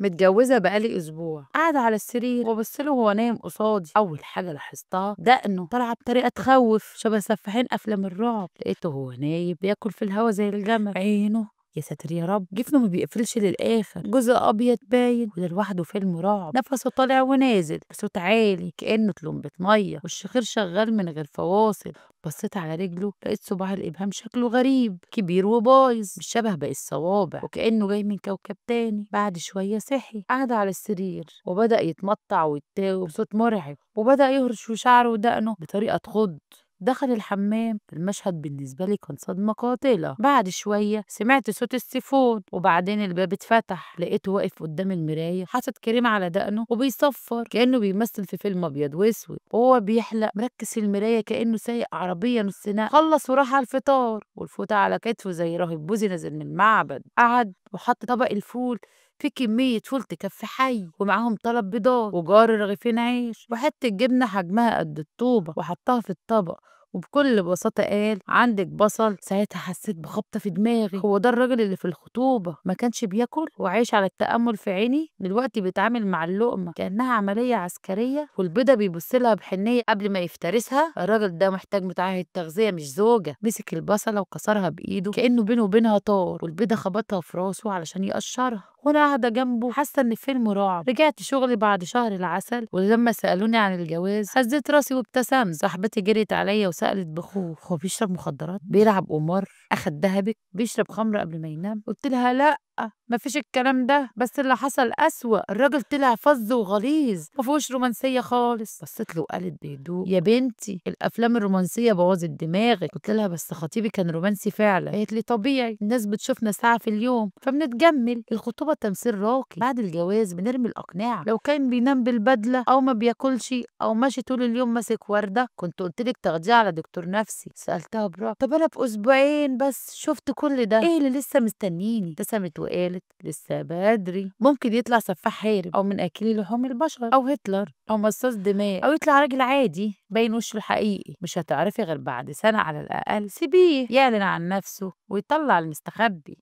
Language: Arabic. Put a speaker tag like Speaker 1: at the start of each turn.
Speaker 1: متجوزة بقالي أسبوع، قاعدة على السرير وبصله وهو نايم قصادي. أول حاجة لاحظتها دقنه طالعة بطريقة تخوف شبه سفاحين أفلام الرعب. لقيته وهو نايم بياكل في الهوا زي الجمل. عينه يا ساتر يا رب جفنه ما بيقفلش للآخر، جزء أبيض باين وده لوحده فيلم رعب. نفسه طالع ونازل بصوت عالي كأنه طلمبة مية، والشخير شغال من غير فواصل. بصيت على رجله لقيت صباع الإبهام شكله غريب كبير وبايظ مش شبه باقي الصوابع، وكأنه جاي من كوكب تاني. بعد شوية صحي قعد على السرير وبدأ يتمطع ويتاوب بصوت مرعب، وبدأ يهرش في شعره ودقنه بطريقة تخض. دخل الحمام. المشهد بالنسبة لي كان صدمة قاتلة. بعد شوية سمعت صوت السيفون وبعدين الباب اتفتح. لقيته واقف قدام المراية حاطط كريم على دقنه وبيصفر كأنه بيمثل في فيلم أبيض وأسود، وهو بيحلق مركز في المراية كأنه سايق عربية نص نقل. خلص وراح على الفطار والفوطة على كتفه زي راهب بوذي نازل من المعبد. قعد وحط طبق الفول في كمية فول تكفي حي، ومعاهم طلب بيضات وجار رغيفين عيش وحتة جبنة حجمها قد الطوبة وحطها في الطبق. وبكل بساطة قال عندك بصل. ساعتها حسيت بخبطة في دماغي، هو ده الراجل اللي في الخطوبة ما كانش بياكل وعايش على التأمل في عيني دلوقتي بيتعامل مع اللقمة كأنها عملية عسكرية، والبيضة بيبص لها بحنية قبل ما يفترسها؟ الراجل ده محتاج متعهد تغذية مش زوجة. مسك البصلة وكسرها بإيده كأنه بينه وبينها طار، والبيضة خبطها في راسه علشان يقشرها. وانا قاعده جنبه حاسه ان فيلم رعب. رجعت شغلي بعد شهر العسل، ولما سالوني عن الجواز هزيت راسي وابتسمت. صاحبتي جريت عليا وسالت بخوف هو بيشرب مخدرات، بيلعب قمار، اخد دهبك، بيشرب خمر قبل ما ينام؟ قلت لها لا مفيش الكلام ده، بس اللي حصل أسوأ. الراجل طلع فظ وغليظ مفيهوش رومانسية خالص. بصيت له وقالت بهدوء يا بنتي الأفلام الرومانسية بوظت دماغك. قلت لها بس خطيبي كان رومانسي فعلا. قالت لي طبيعي، الناس بتشوفنا ساعة في اليوم فبنتجمل. الخطوبة تمثيل راقي، بعد الجواز بنرمي الأقنعة. لو كان بينام بالبدلة أو ما بياكلش أو ماشي طول اليوم ماسك وردة كنت قلت لك تاخديه على دكتور نفسي. سألتها برعب طب أنا في أسبوعين بس شفت كل ده، إيه اللي لسه مستنيني؟ ابتسمت وقالت لسه بدري، ممكن يطلع سفاح هارب او من اكلي لحوم البشر او هتلر او مصاص دماء او يطلع راجل عادي باين وشه الحقيقي. مش هتعرفي غير بعد سنة على الاقل. سيبيه يعلن عن نفسه ويطلع المستخبي.